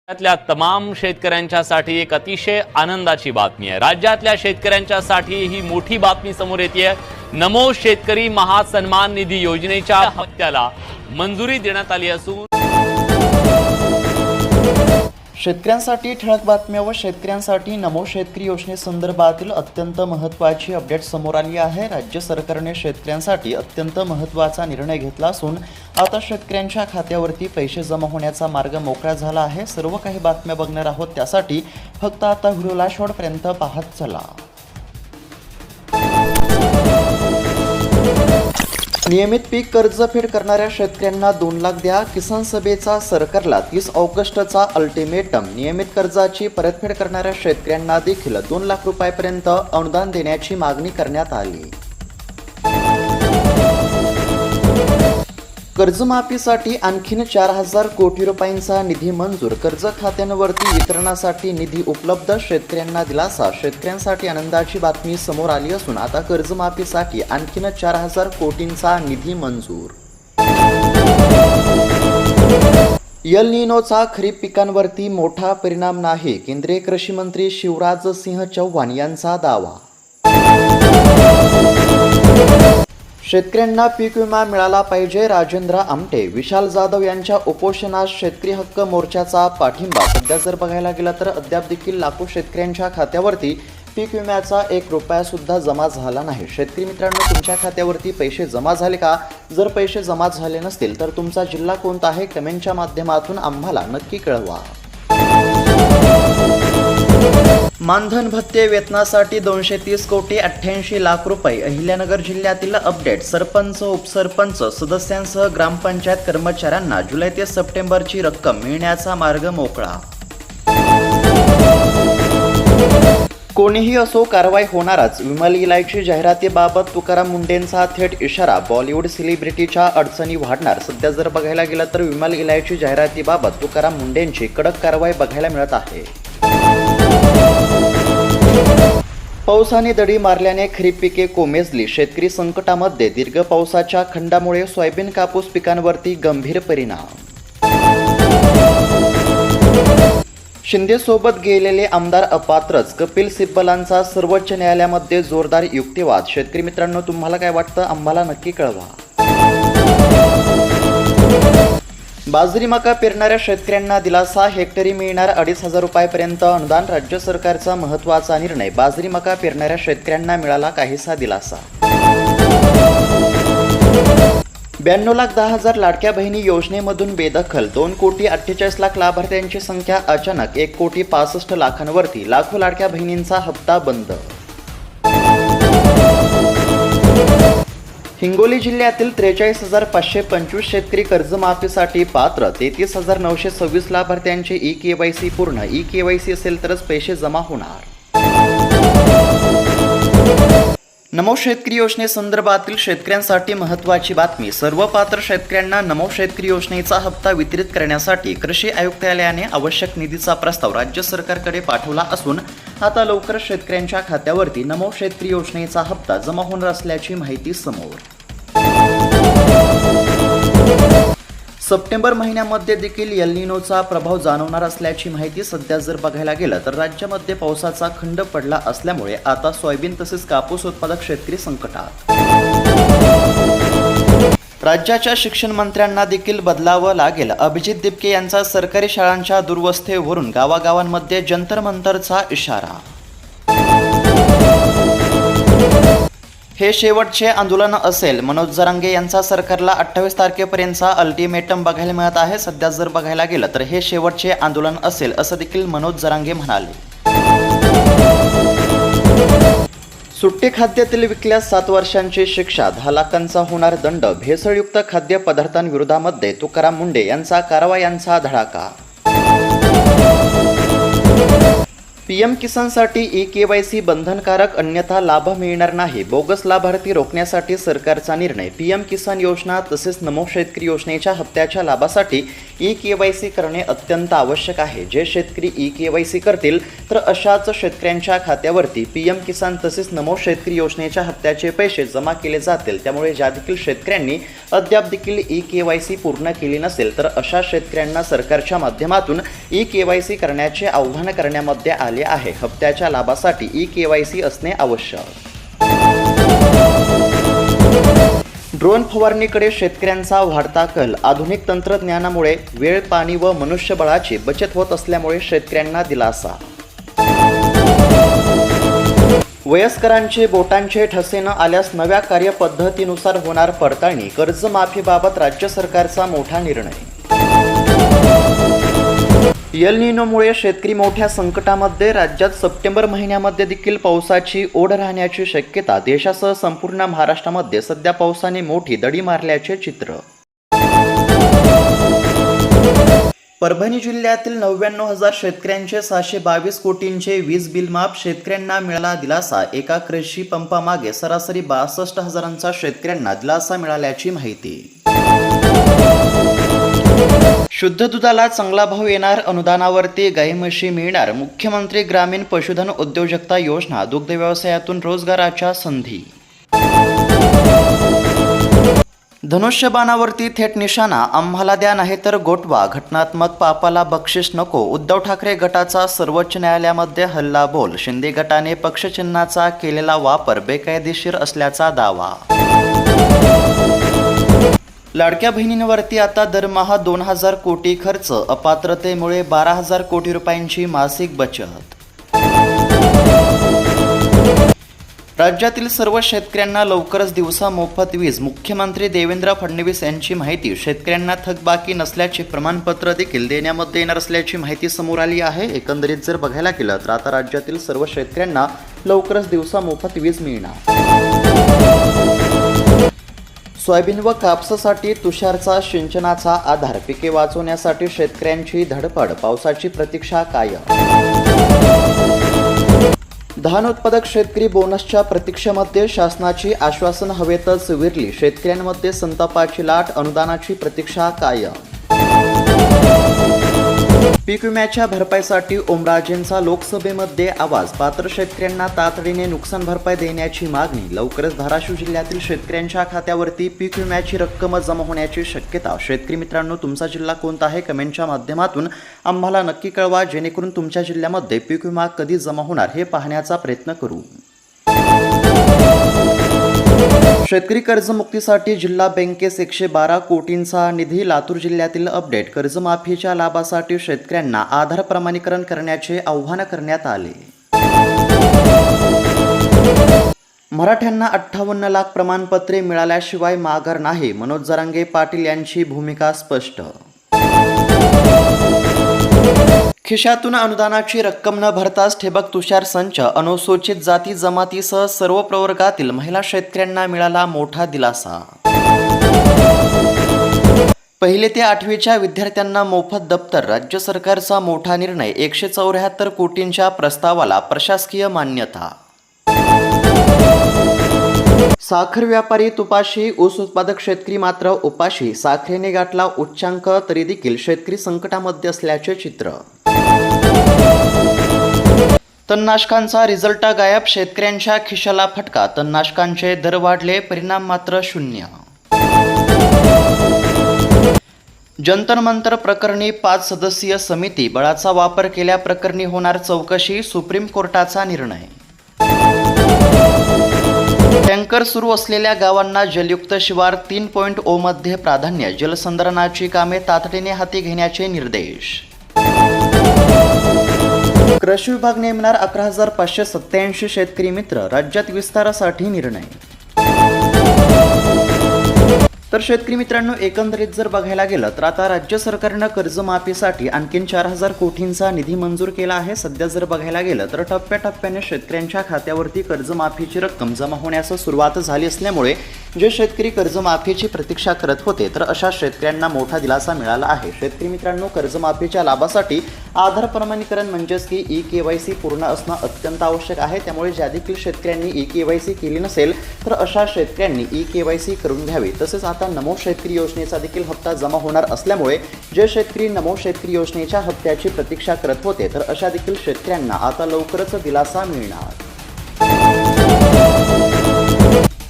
राज्यातल्या तमाम शेतकऱ्यांच्यासाठी एक अतिशय आनंदाची बातमी आहे। राज्यातल्या शेतकऱ्यांच्यासाठी ही मोठी बातमी समोर येते। नमो शेतकरी महासन्मान निधी योजनेच्या हप्त्याला मंजुरी देण्यात आली असून शेतकऱ्यांसाठी ठळक बातम्या व शेतकऱ्यांसाठी नमो शेतकरी योजनेसंदर्भातील अत्यंत महत्त्वाची अपडेट समोर आली आहे। राज्य सरकारने शेतकऱ्यांसाठी अत्यंत महत्त्वाचा निर्णय घेतला असून आता शेतकऱ्यांच्या खात्यावरती पैसे जमा होण्याचा मार्ग मोकळा झाला आहे। सर्व काही बातम्या बघणार आहोत, त्यासाठी फक्त आता व्हिडिओला शेवटपर्यंत पाहत चला। नियमित पीक कर्जफेड करणाऱ्या शेतकऱ्यांना 2 लाख द्या। किसान सभेचा सरकारला 30 ऑगस्टचा अल्टिमेटम। नियमित कर्जाची परतफेड करणाऱ्या शेतकऱ्यांना देखील 2 लाख रुपयांपर्यंत अनुदान देण्याची मागणी करण्यात आली। कर्जमाफीसाठी आणखीन 4,000 कोटी रुपयांचा निधी मंजूर। कर्ज खात्यांवरती वितरणासाठी निधी उपलब्ध, शेतकऱ्यांना दिलासा। शेतकऱ्यांसाठी आनंदाची बातमी समोर आली असून आता कर्जमाफीसाठी आणखीन 4,000 कोटींचा निधी मंजूर। एल निनोचा खरीप पिकांवरती मोठा परिणाम नाही, केंद्रीय कृषी मंत्री शिवराज सिंह चौहान यांचा दावा। शेतकऱ्यांना पीक विमा मिळाला पाहिजे, राजेंद्र आमटे। विशाल जाधव यांच्या उपोषणास शेतकरी हक्क मोर्चाचा पाठिंबा। सध्या जर बघायला गेलं तर अद्याप देखील लाखो शेतकऱ्यांच्या खात्यावरती पीक विम्याचा 1 रुपया सुद्धा जमा झाला नाही। शेतकरी मित्रांनो, तुमच्या खात्यावरती पैसे जमा झाले का? जर पैसे जमा झाले नसतील तर तुमचा जिल्हा कोणता आहे? कमेंटच्या माध्यमातून आम्हाला नक्की कळवा। मानधन भत्ते वेतनासाठी 230 कोटी 88 लाख रुपये। अहिल्यानगर जिल्ह्यातील अपडेट। सरपंच, उपसरपंच सदस्यांसह ग्रामपंचायत कर्मचाऱ्यांना जुलै ते सप्टेंबरची रक्कम मिळण्याचा मार्ग मोकळा। कोणीही असो, कारवाई होणारच। विमल इलायची जाहिरातीबाबत तुकाराम मुंडेंचा थेट इशारा। बॉलिवूड सेलिब्रिटीच्या अडचणी वाढणार। सध्या जर बघायला गेलं तर विमल इलायची जाहिरातीबाबत तुकाराम मुंडेंची कडक कारवाई बघायला मिळत आहे। पावसाने दडी मारल्याने खरीप पिके कोमेजली, शेतकरी संकटामध्ये। दीर्घ पावसाच्या खंडामुळे सोयाबीन कापूस पिकांवरती गंभीर परिणाम। शिंदेसोबत गेलेले आमदार अपात्रच, कपिल सिब्बलांचा सर्वोच्च न्यायालयामध्ये जोरदार युक्तिवाद। शेतकरी मित्रांनो, तुम्हाला काय वाटतं? आम्हाला नक्की कळवा। बाजरी मका पेरणाऱ्या शेतकऱ्यांना दिलासा, हेक्टरी मिळणार 2,500 रुपयांपर्यंत अनुदान। राज्य सरकारचा महत्त्वाचा निर्णय। बाजरी मका पेरणाऱ्या शेतकऱ्यांना मिळाला काहीसा दिलासा। 92,10,000 लाडक्या बहिणी योजनेमधून बेदखल। 2,48,00,000 लाभार्थ्यांची संख्या अचानक 1,65,00,000वरती। लाखो लाडक्या बहिणींचा हप्ता बंद। हिंगोली जिल्ह्यातील 43,525 शेतकरी कर्जमाफीसाठी पात्र। 33,926 लाभार्थ्यांचे ई-केवायसी पूर्ण। ई-केवायसी असेल तरच पैसे जमा होणार। नमो शेतकरी योजनेसंदर्भातील शेतकऱ्यांसाठी महत्त्वाची बातमी। सर्व पात्र शेतकऱ्यांना नमो शेतकरी योजनेचा हप्ता वितरित करण्यासाठी कृषी आयुक्तालयाने आवश्यक निधीचा प्रस्ताव राज्य सरकारकडे पाठवला असून आता लवकरच शेतकऱ्यांच्या खात्यावरती नमो शेतकरी योजनेचा हप्ता जमा होणार असल्याची माहिती समोर। सप्टेंबर महिन्यामध्ये देखील एल निनोचा प्रभाव जाणवणार असल्याची माहिती। सध्या जर बघायला गेलं तर राज्यामध्ये पावसाचा खंड पडला असल्यामुळे आता सोयाबीन तसेच कापूस उत्पादक शेतकरी संकटात। राज्याच्या शिक्षण मंत्र्यांना देखील बदलावं लागेल। अभिजित दिपके यांचा सरकारी शाळांच्या दुरवस्थेवरून गावागावांमध्ये जंतर मंतरचा इशारा। हे शेवटचे आंदोलन असेल, मनोज जरांगे यांचा सरकारला 28 तारखेपर्यंतचा अल्टिमेटम बघायला मिळत आहे। सध्या जर बघायला गेलं तर हे शेवटचे आंदोलन असेल असं देखील मनोज जरांगे म्हणाले। सुट्टी खाद्यातील विकल्यास 7 वर्षांची शिक्षा, 10 लाखांचा होणार दंड। भेसळयुक्त खाद्यपदार्थांविरोधामध्ये तुकाराम मुंडे यांचा कारवायांचा धडाका। पीएम किसानसाठी ई-केवायसी बंधनकारक, अन्यथा लाभ मिळणार नाही. बोगस लाभार्थी रोखण्यासाठी सरकारचा निर्णय. पीएम किसान योजना तसेच नमो शेतकरी योजनेच्या हप्त्याच्या लाभासाठी ई-केवायसी करणे अत्यंत आवश्यक आहे. जे शेतकरी ई-केवायसी करतील तर अशाच शेतकऱ्यांच्या खात्यावरती पीएम किसान तसेच नमो शेतकरी योजनेच्या हप्त्याचे पैसे जमा केले जातील. त्यामुळे ज्या देखील शेतकऱ्यांनी अद्याप देखील ई-केवायसी पूर्ण केली नसेल तर अशा शेतकऱ्यांना सरकारच्या माध्यमातून ई-केवायसी करण्याचे आवाहन करण्यामध्ये आले आहे. हप्त्याच्या लाभासाठी ई-केवायसी असणे आवश्यक. ड्रोन फवारणीकडे शेतकऱ्यांचा वाढता कल. आधुनिक तंत्रज्ञानामुळे वेळ, पाणी व मनुष्यबळाची बचत होत असल्यामुळे शेतकऱ्यांना दिलासा. वयस्करांचे बोटांचे ठसे न आल्यास नव्या कार्यपद्धतीनुसार होणार पडताळणी. कर्जमाफीबाबत राज्य सरकारचा मोठा निर्णय. एल निनोमुळे शेतकरी मोठ्या संकटामध्ये. राज्यात सप्टेंबर महिन्यामध्ये देखील पावसाची ओढ राहण्याची शक्यता. देशासह संपूर्ण महाराष्ट्रामध्ये सध्या पावसाने मोठी दडी मारल्याचे चित्र. परभणी जिल्ह्यातील 99,000 शेतकऱ्यांचे 622 कोटींचे वीज बिल माफ. शेतकऱ्यांना मिळाला दिलासा. एका कृषी पंपामागे सरासरी 62,000 शेतकऱ्यांना दिलासा मिळाल्याची माहिती. शुद्ध दुधाला चांगला भाव येणार. अनुदानावरती गाई म्हशी मिळणार. मुख्यमंत्री ग्रामीण पशुधन उद्योजकता योजना. दुग्ध व्यवसायातून रोजगाराच्या संधी. धनुष्यबाणावरती थेट निशाणा. आम्हाला द्या नाही तर गोठवा. घटनात्मक पापाला बक्षीस नको. उद्धव ठाकरे गटाचा सर्वोच्च न्यायालयामध्ये हल्लाबोल. शिंदे गटाने पक्षचिन्हाचा केलेला वापर बेकायदेशीर असल्याचा दावा. लाडक्या बहिणींवरती आता दरमहा 2,000 कोटी खर्च. अपात्रतेमुळे 12,000 कोटी रुपयांची मासिक बचत. राज्यातील सर्व शेतकऱ्यांना लवकरच दिवसा मोफत वीज. मुख्यमंत्री देवेंद्र फडणवीस यांची माहिती. शेतकऱ्यांना थकबाकी नसल्याचे प्रमाणपत्र देखील देण्यामध्ये येणार असल्याची माहिती समोर आली आहे. एकंदरीत जर बघायला गेलं तर आता राज्यातील सर्व शेतकऱ्यांना लवकरच दिवसा मोफत वीज मिळणार. सोयाबीन व कापसासाठी तुषारचा सिंचनाचा आधार. पिके वाचवण्यासाठी शेतकऱ्यांची धडपड. पावसाची प्रतीक्षा कायम. धान उत्पादक शेतकरी बोनसच्या प्रतीक्षेमध्ये. शासनाची आश्वासन हवेतच विरली. शेतकऱ्यांमध्ये संतापाची लाट. अनुदानाची प्रतीक्षा कायम. पीक विम्याच्या भरपाईसाठी ओमराजेंचा लोकसभेमध्ये आवाज. पात्र शेतकऱ्यांना तातडीने नुकसान भरपाई देण्याची मागणी. लवकरच धाराशिव जिल्ह्यातील शेतकऱ्यांच्या खात्यावरती पीक विम्याची रक्कम जमा होण्याची शक्यता. शेतकरी मित्रांनो, तुमचा जिल्हा कोणता आहे कमेंटच्या माध्यमातून आम्हाला नक्की कळवा, जेणेकरून तुमच्या जिल्ह्यामध्ये पीक विमा कधी जमा होणार हे पाहण्याचा प्रयत्न करू. शेतकरी कर्जमुक्तीसाठी जिल्हा बँकेस 112 कोटींचा निधी. लातूर जिल्ह्यातील अपडेट. कर्जमाफीच्या लाभासाठी शेतकऱ्यांना आधार प्रमाणीकरण करण्याचे आवाहन करण्यात आले. मराठ्यांना 58 लाख प्रमाणपत्रे मिळाल्याशिवाय माघार नाही. मनोज जरांगे पाटील यांची भूमिका स्पष्ट. खिशातून अनुदानाची रक्कम न भरताच ठिबक तुषार संच. अनुसूचित जाती जमातीसह सर्व प्रवर्गातील महिला शेतकऱ्यांना मिळाला मोठा दिलासा. 1 ते 8वीच्या विद्यार्थ्यांना मोफत दप्तर. राज्य सरकारचा मोठा निर्णय. 174 कोटींच्या प्रस्तावाला प्रशासकीय मान्यता. साखर व्यापारी तुपाशी. ऊस उत्पादक शेतकरी मात्र उपाशी. साखरेने गाठला उच्चांक तरी देखील शेतकरी संकटामध्ये असल्याचे चित्र. तणनाशकांचा रिझल्ट गायब. शेतकऱ्यांच्या खिशाला फटका. तणनाशकांचे दर वाढले. परिणाम मात्र शून्य. जंतर मंतर प्रकरणी 5 सदस्यीय समिती. बळाचा वापर केल्याप्रकरणी होणार चौकशी. सुप्रीम कोर्टाचा निर्णय. टँकर सुरू असलेल्या गावांना जलयुक्त शिवार 3.0 मध्ये प्राधान्य. जलसंधारणाची कामे तातडीने हाती घेण्याचे निर्देश. कृषी विभाग नेमणार 11,587 शेतकरी मित्र. राज्यात विस्तारासाठी निर्णय. तर शेतकरी मित्रांनो, एकंदरीत जर बघायला गेलं तर आता राज्य सरकारनं कर्जमाफीसाठी आणखीन 4,000 कोटींचा निधी मंजूर केला आहे. सध्या जर बघायला गेलं तर टप्प्याटप्प्याने शेतकऱ्यांच्या खात्यावरती कर्जमाफीची रक्कम जमा होण्यास सुरुवात झाली असल्यामुळे जे शेतकरी कर्जमाफीची प्रतीक्षा करत होते तर अशा शेतकऱ्यांना मोठा दिलासा मिळाला आहे. शेतकरी मित्रांनो, कर्जमाफीच्या लाभासाठी आधार प्रमाणीकरण म्हणजेच की ई-KYC पूर्ण असणं अत्यंत आवश्यक आहे. त्यामुळे ज्या देखील शेतकऱ्यांनी ई-KYC केली नसेल तर अशा शेतकऱ्यांनी ई-KYC करून घ्यावी. तसेच आता नमो शेतकरी योजनेचा देखील हप्ता जमा होणार असल्यामुळे जे शेतकरी नमो शेतकरी योजनेच्या हप्त्याची प्रतीक्षा करत होते तर अशा देखील शेतकऱ्यांना आता लवकरच दिलासा मिळणार.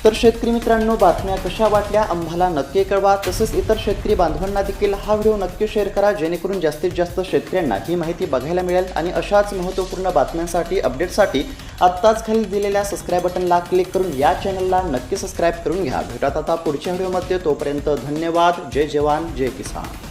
तर शेतकरी मित्रांनो, बातम्या कशा वाटल्या आम्हाला नक्की कळवा. तसेच इतर शेतकरी बांधवांना देखील हा व्हिडिओ नक्की शेअर करा, जेणेकरून जास्तीत जास्त शेतकऱ्यांना ही माहिती बघायला मिळेल. आणि अशाच महत्त्वपूर्ण बातम्यांसाठी अपडेटसाठी आत्ताच खाली दिलेल्या सबस्क्राईब बटनला क्लिक करून या चॅनलला नक्की सबस्क्राईब करून घ्या. भेटत आता पुढच्या व्हिडिओमध्ये. तोपर्यंत धन्यवाद. जय जवान जय किसान.